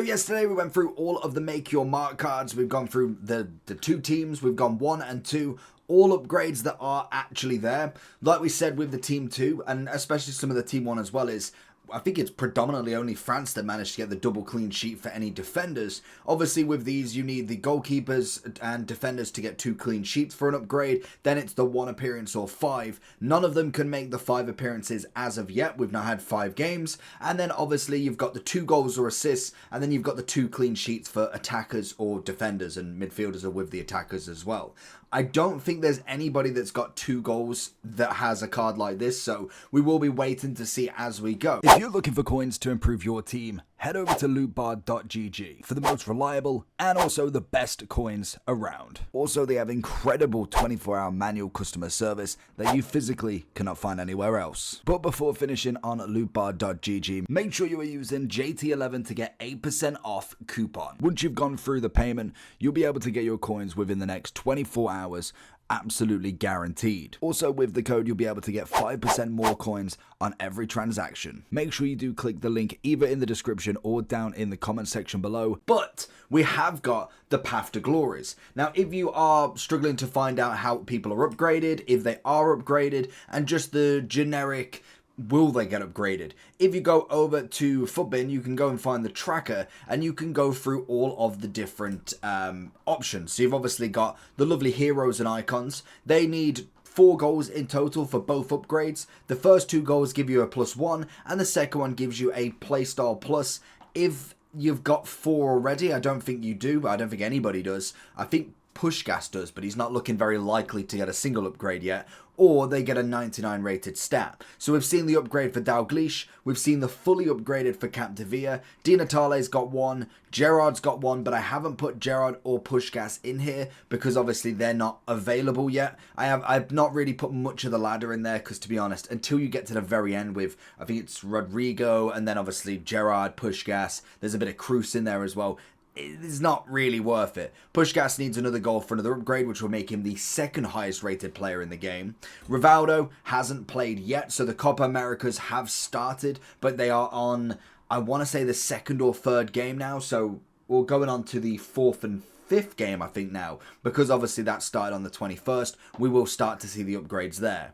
yesterday we went through all of the Make Your Mark cards. We've gone through the two teams. We've gone 1 and 2. All upgrades that are actually there. Like we said with the Team 2, and especially some of the Team 1 as well, is I think it's predominantly only France that managed to get the double clean sheet for any defenders. Obviously with these you need the goalkeepers and defenders to get 2 clean sheets for an upgrade. Then it's the 1 appearance or 5. None of them can make the 5 appearances as of yet. We've now had 5 games. And then obviously you've got the 2 goals or assists, and then you've got the 2 clean sheets for attackers or defenders, and midfielders are with the attackers as well. I don't think there's anybody that's got 2 goals that has a card like this, so we will be waiting to see as we go. If you're looking for coins to improve your team, head over to lootbar.gg for the most reliable and also the best coins around. Also, they have incredible 24-hour manual customer service that you physically cannot find anywhere else. But before finishing on lootbar.gg, make sure you are using JT11 to get 8% off coupon. Once you've gone through the payment, you'll be able to get your coins within the next 24 hours. Absolutely guaranteed. Also with the code you'll be able to get 5% more coins on every transaction. Make sure you do click the link either in the description or down in the comment section below. But we have got the Path to Glories. Now if you are struggling to find out how people are upgraded, if they are upgraded, and just the generic will they get upgraded, if you go over to Footbin, you can go and find the tracker and you can go through all of the different options. So you've obviously got the lovely heroes and icons. They need 4 goals in total for both upgrades. The first 2 goals give you a +1 and the second one gives you a playstyle plus. If you've got 4 already, I don't think you do, but I don't think anybody does. I think Pushgas does, but he's not looking very likely to get a single upgrade yet, or they get a 99 rated stat. So we've seen the upgrade for Dalglish, we've seen the fully upgraded for Capdevia, Di Natale's got 1, Gerard's got 1, but I haven't put Gerard or Pushgas in here because obviously they're not available yet. I've not really put much of the ladder in there because, to be honest, until you get to the very end with, I think it's Rodrigo and then obviously Gerard, Pushgas, there's a bit of Cruz in there as well. It's not really worth it. Pushgas needs another goal for another upgrade, which will make him the 2nd highest rated player in the game. Rivaldo hasn't played yet, so the Copa Americas have started, but they are on, I want to say, the 2nd or 3rd game now, so we're going on to the 4th and 5th game, I think, now, because obviously that started on the 21st. We will start to see the upgrades there.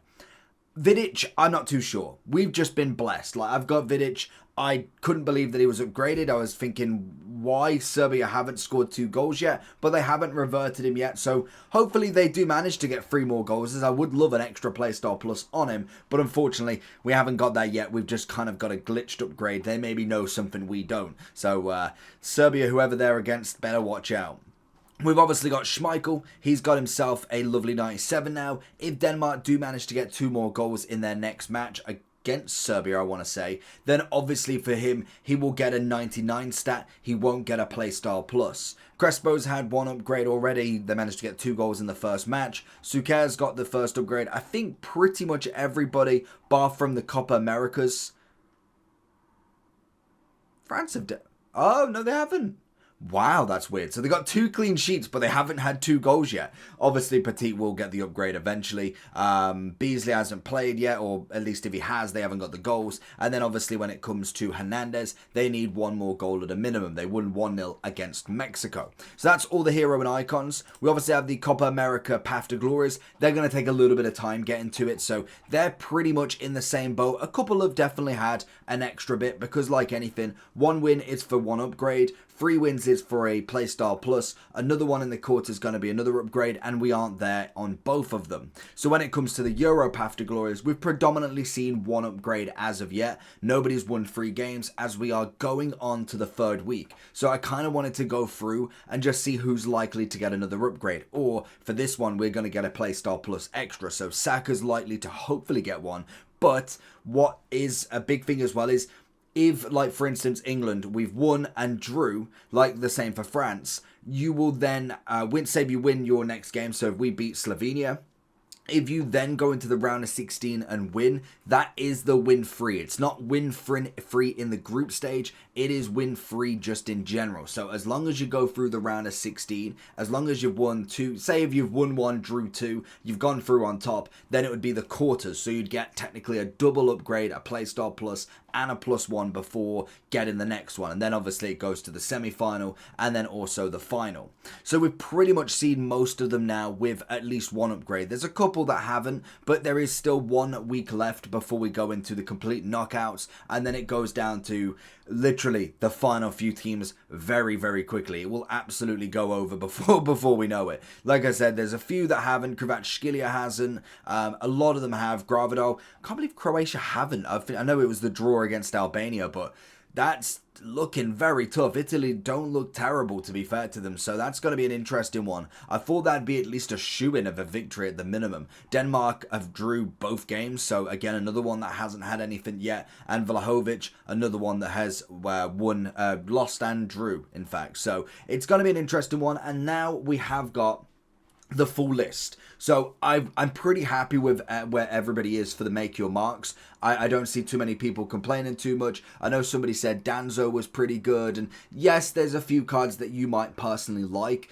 Vidic, I'm not too sure. We've just been blessed. Like, I've got Vidic. I couldn't believe that he was upgraded. I was thinking, why Serbia haven't scored 2 goals yet, but they haven't reverted him yet. So hopefully they do manage to get 3 more goals, as I would love an extra playstyle plus on him. But unfortunately, we haven't got that yet. We've just kind of got a glitched upgrade. They maybe know something we don't. So Serbia, whoever they're against, better watch out. We've obviously got Schmeichel. He's got himself a lovely 97 now. If Denmark do manage to get 2 more goals in their next match against Serbia, I want to say, then obviously for him, he will get a 99 stat. He won't get a playstyle plus. Crespo's had 1 upgrade already. They managed to get 2 goals in the first match. Suker's got the first upgrade. I think pretty much everybody, bar from the Copa Americas. France have oh, no, they haven't. Wow, that's weird. So they got 2 clean sheets, but they haven't had 2 goals yet. Obviously, Petit will get the upgrade eventually. Beasley hasn't played yet, or at least if he has, they haven't got the goals. And then obviously when it comes to Hernandez, they need 1 more goal at a minimum. They won 1-0 against Mexico. So that's all the hero and icons. We obviously have the Copa America Path to Glories. They're going to take a little bit of time getting to it, so they're pretty much in the same boat. A couple have definitely had an extra bit because, like anything, 1 win is for 1 upgrade. 3 wins is for a playstyle plus, another one in the quarter is going to be another upgrade, and we aren't there on both of them. So when it comes to the Euro Path to Glories, we've predominantly seen 1 upgrade as of yet. Nobody's won 3 games as we are going on to the 3rd week. So I kind of wanted to go through and just see who's likely to get another upgrade. Or for this one, we're going to get a playstyle plus extra. So Saka's likely to hopefully get 1. But what is a big thing as well is, if, like, for instance, England, we've won and drew, like the same for France, you will then say you win your next game. So if we beat Slovenia, if you then go into the round of 16 and win, that is the win free. It's not win free in the group stage. It is win free just in general. So as long as you go through the round of 16, as long as you've won 2, say if you've won 1, drew 2, you've gone through on top, then it would be the quarters. So you'd get technically a double upgrade, a playstyle plus, and a +1 before getting the next one. And then obviously it goes to the semi-final and then also the final. So we've pretty much seen most of them now with at least one upgrade. There's a couple that haven't, but there is still 1 week left before we go into the complete knockouts. And then it goes down to literally the final few teams very, very quickly. It will absolutely go over before we know it. Like I said, there's a few that haven't. Kvaratskhelia hasn't. A lot of them have. Gravado. I can't believe Croatia haven't. I know it was the draw against Albania, but that's looking very tough. Italy don't look terrible, to be fair to them, so that's going to be an interesting one. I thought that'd be at least a shoo-in of a victory at the minimum. Denmark have drew both games, so again, another one that hasn't had anything yet, and Vlahovic, another one that has lost and drew, in fact. So it's going to be an interesting one, and now we have got the full list. So I'm pretty happy with where everybody is for the make your marks. I don't see too many people complaining too much. I know somebody said Danzo was pretty good, and yes, there's a few cards that you might personally like,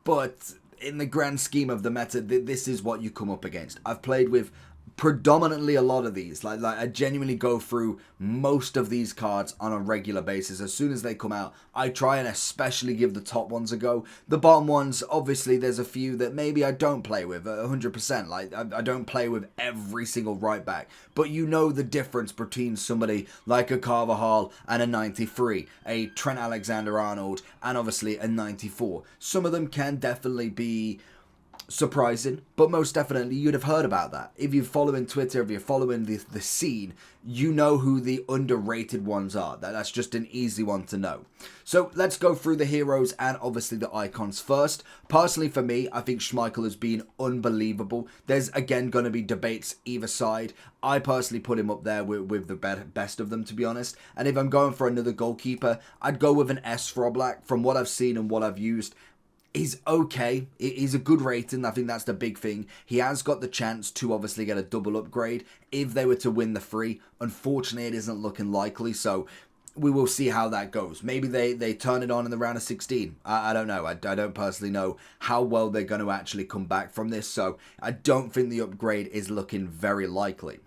but in the grand scheme of the meta, this is what you come up against. I've played with predominantly a lot of these. Like I genuinely go through most of these cards on a regular basis. As soon as they come out, I try and especially give the top ones a go. The bottom ones, obviously there's a few that maybe I don't play with 100%. Like I don't play with every single right back, but you know the difference between somebody like a Carvajal and a 93, a Trent Alexander-Arnold, and obviously a 94. Some of them can definitely be surprising, but most definitely you'd have heard about that. If you're following Twitter, if you're following the scene, you know who the underrated ones are. That's just an easy one to know. So let's go through the heroes and obviously the icons first. Personally for me, I think Schmeichel has been unbelievable. There's again going to be debates either side. I personally put him up there with the best of them, to be honest. And if I'm going for another goalkeeper, I'd go with an S for Oblak. From what I've seen and what I've used, he's okay. He's a good rating. I think that's the big thing. He has got the chance to obviously get a double upgrade if they were to win the free. Unfortunately, it isn't looking likely, so we will see how that goes. Maybe they turn it on in the round of 16. I don't know. I don't personally know how well they're going to actually come back from this, so I don't think the upgrade is looking very likely.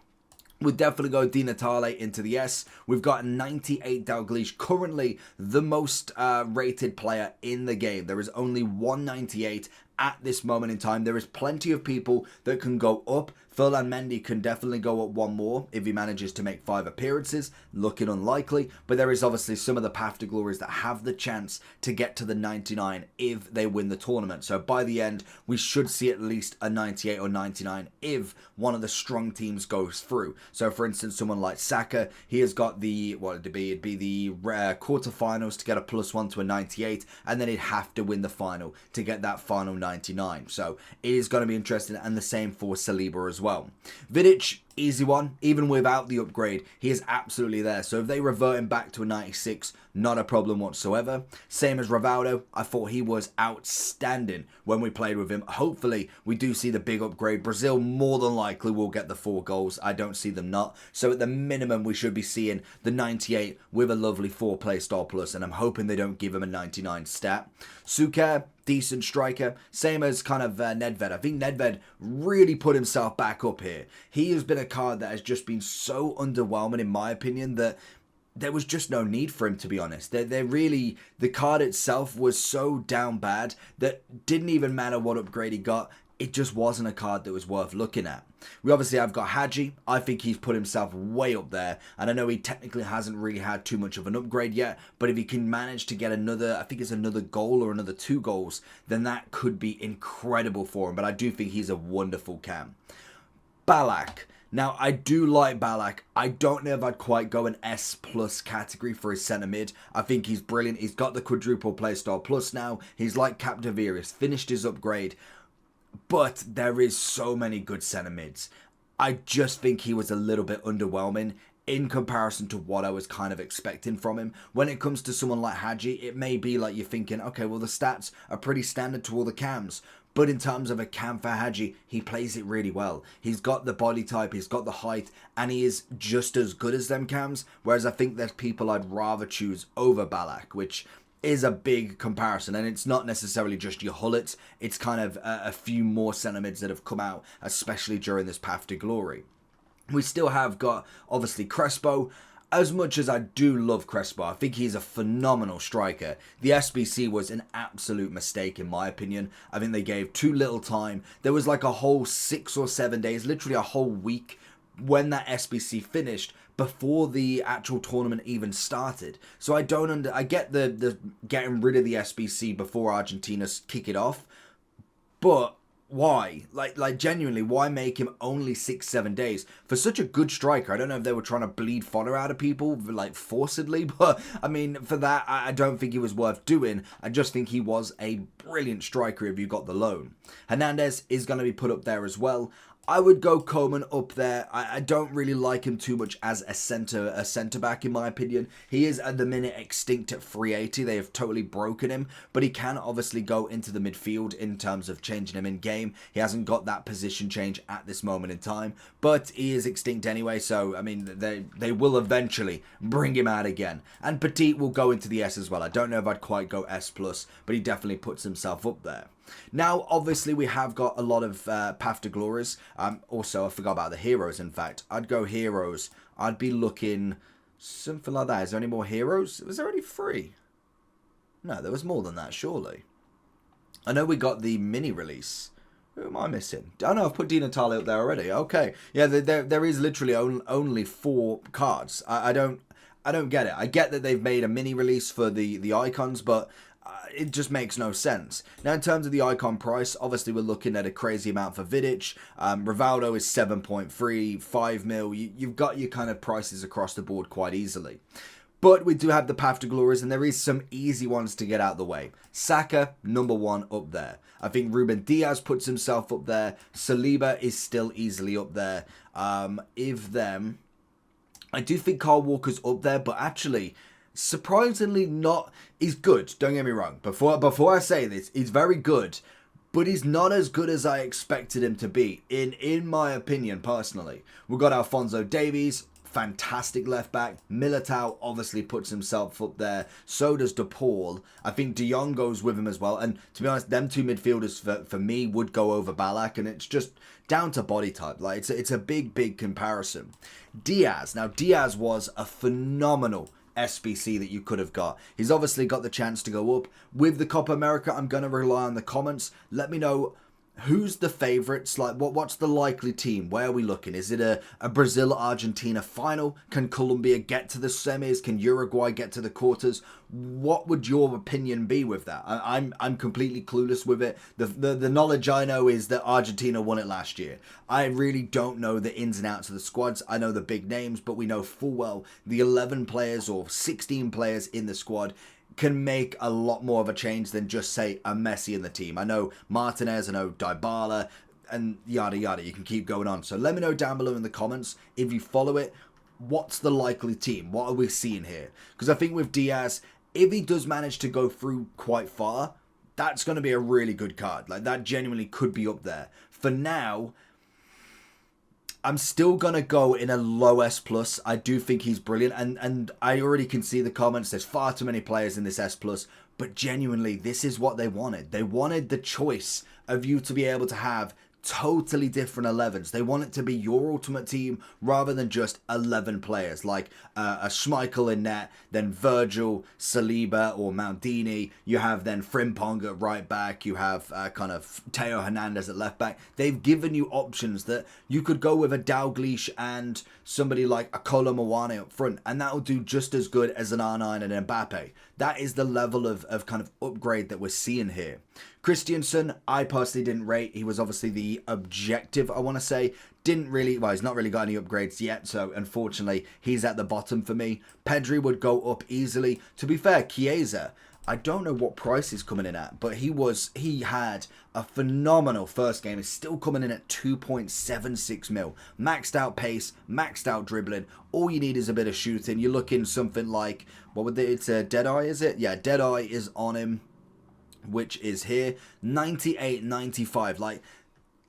We'll definitely go Di Natale into the S. We've got 98 Dalglish, currently the most rated player in the game. There is only 198 at this moment in time. There is plenty of people that can go up. Ferland Mendy can definitely go up one more if he manages to make 5 appearances. Looking unlikely, but there is obviously some of the Path to Glories that have the chance to get to the 99 if they win the tournament. So by the end, we should see at least a 98 or 99 if one of the strong teams goes through. So for instance, someone like Saka, he has got the, what would it be? It'd be the quarterfinals to get a +1 to a 98, and then he'd have to win the final to get that final 99. So it is going to be interesting, and the same for Saliba as well. Vidic, easy one. Even without the upgrade, he is absolutely there. So if they revert him back to a 96, not a problem whatsoever. Same as Rivaldo. I thought he was outstanding when we played with him. Hopefully, we do see the big upgrade. Brazil more than likely will get the 4 goals. I don't see them not. So at the minimum, we should be seeing the 98 with a lovely 4 play style plus, and I'm hoping they don't give him a 99 stat. Suker, decent striker, same as kind of Nedved. I think Nedved really put himself back up here. He has been a card that has just been so underwhelming in my opinion that there was just no need for him, to be honest. The card itself was so down bad that didn't even matter what upgrade he got. It just wasn't a card that was worth looking at. We obviously have got Hadji. I think he's put himself way up there. And I know he technically hasn't really had too much of an upgrade yet. But if he can manage to get another, I think it's another goal or another 2 goals, then that could be incredible for him. But I do think he's a wonderful cam. Ballack. Now, I do like Ballack. I don't know if I'd quite go an S plus category for his centre mid. I think he's brilliant. He's got the quadruple playstyle plus now. He's like Capdeviris, finished his upgrade. But there is so many good centre mids. I just think he was a little bit underwhelming in comparison to what I was kind of expecting from him. When it comes to someone like Hadji, it may be like you're thinking, okay, well the stats are pretty standard to all the cams. But in terms of a cam for Hadji, he plays it really well. He's got the body type, he's got the height, and he is just as good as them cams. Whereas I think there's people I'd rather choose over Ballack, which is a big comparison, and it's not necessarily just your Hullets, it's kind of a few more centre mids that have come out, especially during this Path to Glory. We still have got, obviously, Crespo. As much as I do love Crespo, I think he's a phenomenal striker. The SBC was an absolute mistake in my opinion. I think they gave too little time. There was like a whole 6 or 7 days, literally a whole week when that SBC finished before the actual tournament even started. So I get the getting rid of the SBC before Argentina kick it off, but why? Like genuinely, why make him only 6-7 days for such a good striker? I don't know if they were trying to bleed fodder out of people like forcedly, but I mean, for that, I don't think he was worth doing. I just think he was a brilliant striker if you got the loan. Hernandez is going to be put up there as well. I would go Koeman up there. I don't really like him too much as a centre back in my opinion. He is at the minute extinct at 380. They have totally broken him, but he can obviously go into the midfield in terms of changing him in game. He hasn't got that position change at this moment in time, but he is extinct anyway, so I mean they will eventually bring him out again. And Petit will go into the S as well. I don't know if I'd quite go S+, but he definitely puts himself up there. Now, obviously, we have got a lot of Path to Glories. Also, I forgot about the heroes, in fact. I'd go heroes. I'd be looking something like that. Is there any more heroes? Was there only 3? No, there was more than that, surely. I know we got the mini release. Who am I missing? Oh, no, I've put Di Natale up there already. Okay. Yeah, there is literally only 4 cards. I don't get it. I get that they've made a mini release for the icons, but it just makes no sense. Now, in terms of the icon price, obviously we're looking at a crazy amount for Vidic. Rivaldo is 7.3, 5 mil. You've got your kind of prices across the board quite easily. But we do have the Path to Glories, and there is some easy ones to get out the way. Saka, number 1 up there. I think Ruben Diaz puts himself up there. Saliba is still easily up there. I do think Kyle Walker's up there, but actually, surprisingly not. He's good, don't get me wrong. Before I say this, he's very good, but he's not as good as I expected him to be, in my opinion, personally. We've got Alphonso Davies, fantastic left back. Militao obviously puts himself up there. So does De Paul. I think De Jong goes with him as well. And to be honest, them 2 midfielders for me would go over Ballack, and it's just down to body type. Like it's a big comparison. Diaz. Now Diaz was a phenomenal SBC that you could have got. He's obviously got the chance to go up. With the Copa America, I'm going to rely on the comments. Let me know who's the favourites, like what's the likely team? Where are we looking? Is it a Brazil-Argentina final? Can Colombia get to the semis? Can Uruguay get to the quarters? What would your opinion be with that? I'm completely clueless with it. The knowledge I know is that Argentina won it last year. I really don't know the ins and outs of the squads. I know the big names, but we know full well the 11 players or 16 players in the squad can make a lot more of a change than just, say, a Messi in the team. I know Martinez, I know Dybala, and yada yada. You can keep going on. So let me know down below in the comments, if you follow it, what's the likely team? What are we seeing here? Because I think with Diaz, if he does manage to go through quite far, that's going to be a really good card. Like, that genuinely could be up there. For now, I'm still going to go in a low S+. I do think he's brilliant. And I already can see the comments. There's far too many players in this S+. But genuinely, this is what they wanted. They wanted the choice of you to be able to have totally different 11s. They want it to be your ultimate team rather than just 11 players like a Schmeichel in net, then Virgil, Saliba or Maldini. You have then Frimpong at right back. You have kind of Teo Hernandez at left back. They've given you options that you could go with a Dalglish and somebody like a Kolo Muani up front, and that will do just as good as an R9 and an Mbappe. That is the level of kind of upgrade that we're seeing here. Christensen, I personally didn't rate. He was obviously the objective, I want to say. Didn't really, well, he's not really got any upgrades yet, so unfortunately, he's at the bottom for me. Pedri would go up easily. To be fair, Chiesa, I don't know what price he's coming in at, but he had a phenomenal first game. He's still coming in at 2.76 mil. Maxed out pace, maxed out dribbling. All you need is a bit of shooting. You're looking something like, what would they, it's a Deadeye, is it? Yeah, Deadeye is on him, which is here. 98, 95. Like,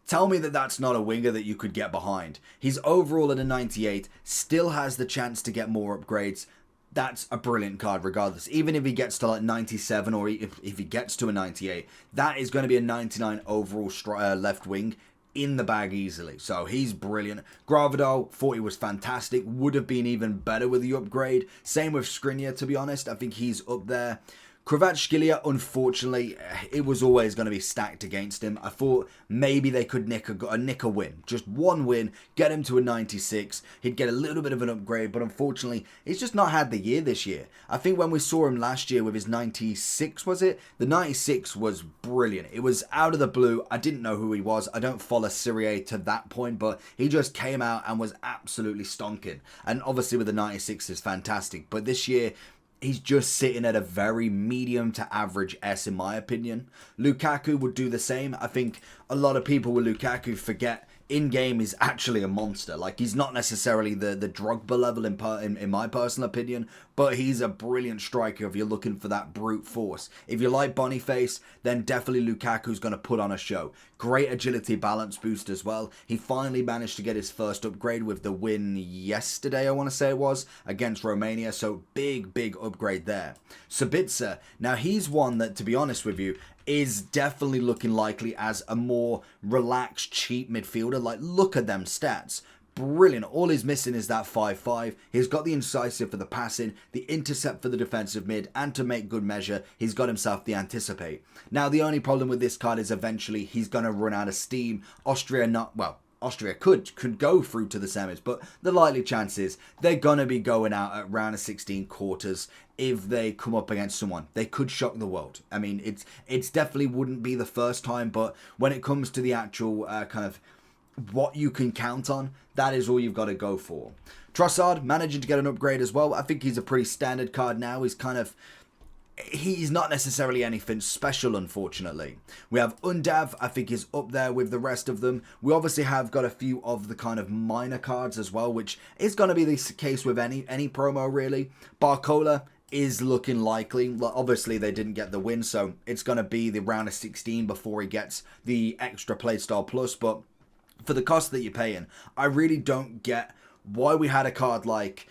tell me that that's not a winger that you could get behind. He's overall at a 98, still has the chance to get more upgrades. That's a brilliant card regardless. Even if he gets to like 97 or if he gets to a 98, that is going to be a 99 overall left wing in the bag easily. So he's brilliant. Gravadal, thought he was fantastic. Would have been even better with the upgrade. Same with Skriniar, to be honest. I think he's up there. Kvaratskhelia, unfortunately, it was always going to be stacked against him. I thought maybe they could nick a win. Just one win, get him to a 96. He'd get a little bit of an upgrade, but unfortunately, he's just not had the year this year. I think when we saw him last year with his 96, was it? The 96 was brilliant. It was out of the blue. I didn't know who he was. I don't follow Serie A to that point, but he just came out and was absolutely stonking. And obviously with the 96 is fantastic. But this year, he's just sitting at a very medium to average S in my opinion. Lukaku would do the same. I think a lot of people with Lukaku forget in-game is actually a monster. Like, he's not necessarily the Drogba level in my personal opinion, but he's a brilliant striker if you're looking for that brute force. If you like Boniface, then definitely Lukaku's going to put on a show. Great agility balance boost as well. He finally managed to get his first upgrade with the win yesterday, I want to say it was, against Romania, so big upgrade there. Sabitzer, now he's one that, to be honest with you, is definitely looking likely as a more relaxed, cheap midfielder. Like, look at them stats. Brilliant. All he's missing is that 5-5. He's got the incisive for the passing, the intercept for the defensive mid, and to make good measure, he's got himself the anticipate. Now, the only problem with this card is eventually he's going to run out of steam. Austria could go through to the semis, but the likely chance is they're going to be going out at round of 16 quarters if they come up against someone. They could shock the world. I mean, it's definitely wouldn't be the first time, but when it comes to the actual kind of what you can count on, that is all you've got to go for. Trossard managing to get an upgrade as well. I think he's a pretty standard card now. He's not necessarily anything special, unfortunately. We have Undav, I think is up there with the rest of them. We obviously have got a few of the kind of minor cards as well, which is going to be the case with any promo, really. Barcola is looking likely. Obviously, they didn't get the win, so it's going to be the round of 16 before he gets the extra Playstyle Plus, but for the cost that you're paying, I really don't get why we had a card like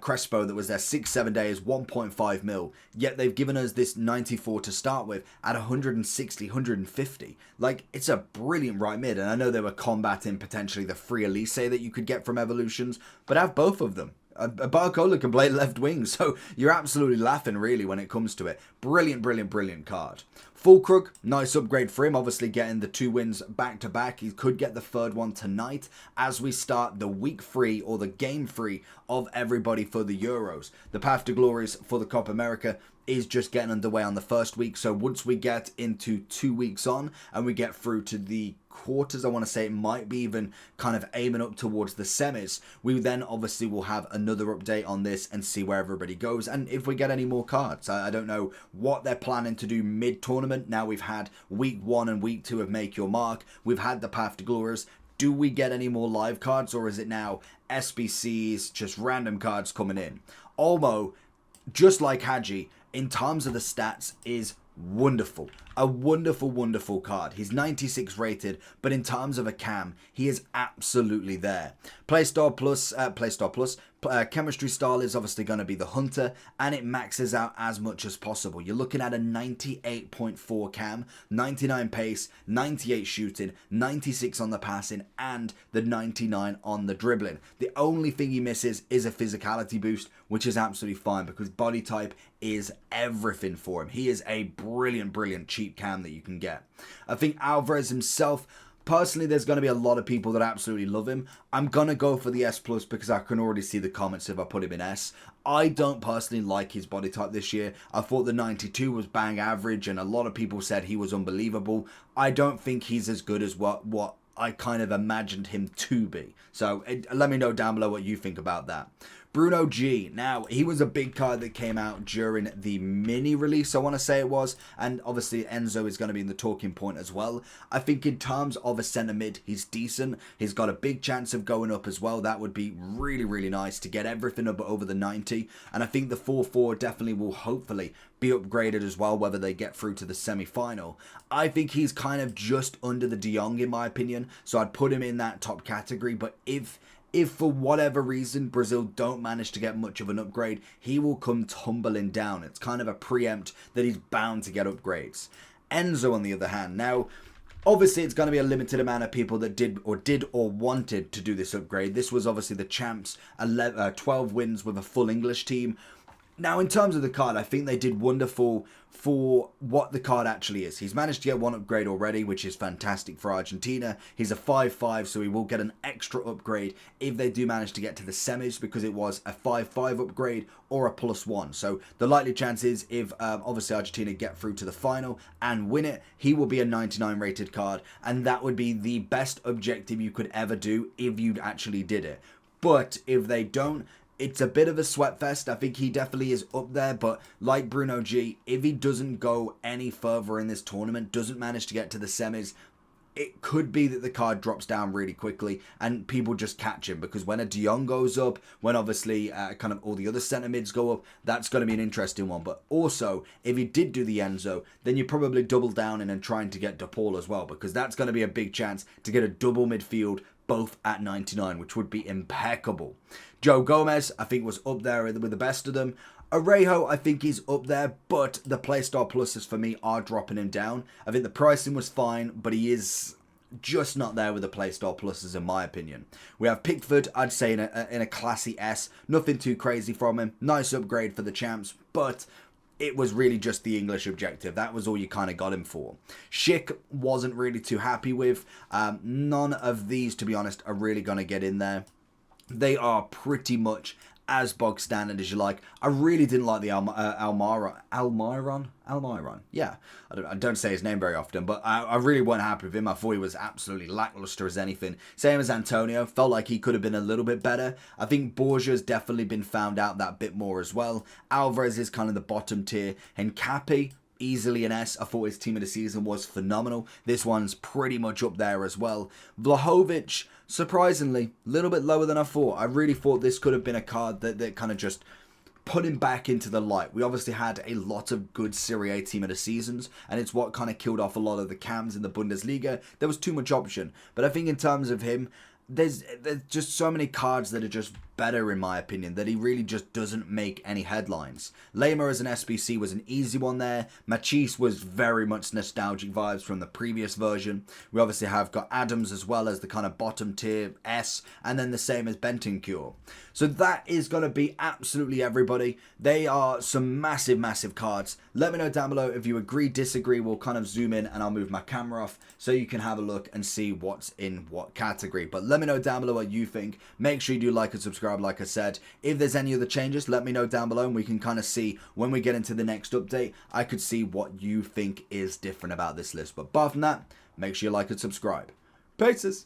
Crespo that was there 6-7 days, 1.5 mil, yet they've given us this 94 to start with at 160, 150. Like, it's a brilliant right mid, and I know they were combating potentially the free Elise that you could get from Evolutions, but have both of them. Barcola can play left wing, so you're absolutely laughing really when it comes to it. Brilliant card. Fulkrug, nice upgrade for him, obviously getting the 2 wins back to back. He could get the 3rd one tonight as we start the week 3 or the game 3 of everybody for the Euros. The path to glories for the Copa America is just getting underway on the 1st week, so once we get into 2 weeks on and we get through to the quarters, I want to say it might be even kind of aiming up towards the semis, we then obviously will have another update on this and see where everybody goes and if we get any more cards. I don't know what they're planning to do mid-tournament. Now we've had week 1 and week 2 of Make Your Mark. We've had the Path to Glories. Do we get any more live cards, or is it now SBCs, just random cards coming in? Olmo, just like Hadji, in terms of the stats, is wonderful. A wonderful card. He's 96 rated, but in terms of a cam, he is absolutely there. Playstyle Plus, Chemistry Style is obviously going to be the Hunter, and it maxes out as much as possible. You're looking at a 98.4 cam, 99 pace, 98 shooting, 96 on the passing, and the 99 on the dribbling. The only thing he misses is a physicality boost, which is absolutely fine because body type is everything for him. He is a brilliant cheap cam that you can get. I think Alvarez himself, personally, there's going to be a lot of people that absolutely love him. I'm going to go for the S Plus because I can already see the comments if I put him in S. I don't personally like his body type this year. I thought the 92 was bang average and a lot of people said he was unbelievable. I don't think he's as good as what I kind of imagined him to be. So let me know down below what you think about that. Bruno G. Now, he was a big card that came out during the mini release, I want to say it was. And obviously, Enzo is going to be in the talking point as well. I think in terms of a centre mid, he's decent. He's got a big chance of going up as well. That would be really nice to get everything up over the 90. And I think the 4-4 definitely will hopefully be upgraded as well, whether they get through to the semi-final. I think he's kind of just under the De Jong in my opinion. So I'd put him in that top category. But if for whatever reason Brazil don't manage to get much of an upgrade, he will come tumbling down. It's kind of a preempt that he's bound to get upgrades. Enzo, on the other hand, now, Obviously, it's going to be a limited amount of people that did or wanted to do this upgrade. This was obviously the champs, 12 wins with a full English team. Now, in terms of the card, I think they did wonderful for what the card actually is. He's managed to get one upgrade already, which is fantastic for Argentina. He's a 5-5, so he will get an extra upgrade if they do manage to get to the semis, because it was a 5-5 upgrade or a +1. So the likely chance is if obviously Argentina get through to the final and win it, he will be a 99 rated card, and that would be the best objective you could ever do if you actually did it. But if they don't, it's a bit of a sweat fest. I think he definitely is up there, but like Bruno G, if he doesn't go any further in this tournament, doesn't manage to get to the semis, it could be that the card drops down really quickly and people just catch him, because when a De Jong goes up, when obviously kind of all the other centre mids go up, that's going to be an interesting one. But also, if he did do the Enzo, then you probably double down in and trying to get De Paul as well, because that's going to be a big chance to get a double midfield both at 99, which would be impeccable. Joe Gomez, I think, was up there with the best of them. Arejo, I think he's up there, but the Playstyle Pluses for me are dropping him down. I think the pricing was fine, but he is just not there with the Playstyle Pluses in my opinion. We have Pickford, I'd say in a classy S. Nothing too crazy from him. Nice upgrade for the champs, but it was really just the English objective. That was all you kind of got him for. Schick wasn't really too happy with. None of these, to be honest, are really going to get in there. They are pretty much as bog standard as you like. I really didn't like the Almiron. Yeah, I don't say his name very often, but I really wasn't happy with him. I thought he was absolutely lackluster as anything. Same as Antonio. Felt like he could have been a little bit better. I think Borgia's definitely been found out that bit more as well. Alvarez is kind of the bottom tier. And Capi, easily an S. I thought his team of the season was phenomenal. This one's pretty much up there as well. Vlahovic, surprisingly, a little bit lower than I thought. I really thought this could have been a card that kind of just put him back into the light. We obviously had a lot of good Serie A team of the seasons, and it's what kind of killed off a lot of the cams in the Bundesliga. There was too much option. But I think in terms of him, there's just so many cards that are just better in my opinion, that he really just doesn't make any headlines. Lema as an SBC was an easy one there. Machis was very much nostalgic vibes from the previous version. We obviously have got Adams as well as the kind of bottom tier S, and then the same as Bentancur. So that is going to be absolutely everybody. They are some massive cards. Let me know down below if you agree, disagree. We'll kind of zoom in and I'll move my camera off so you can have a look and see what's in what category. But let me know down below what you think. Make sure you do like and subscribe, like I said. If there's any other changes, let me know down below and we can kind of see when we get into the next update. I could see what you think is different about this list. But apart from that, make sure you like and subscribe. Peace.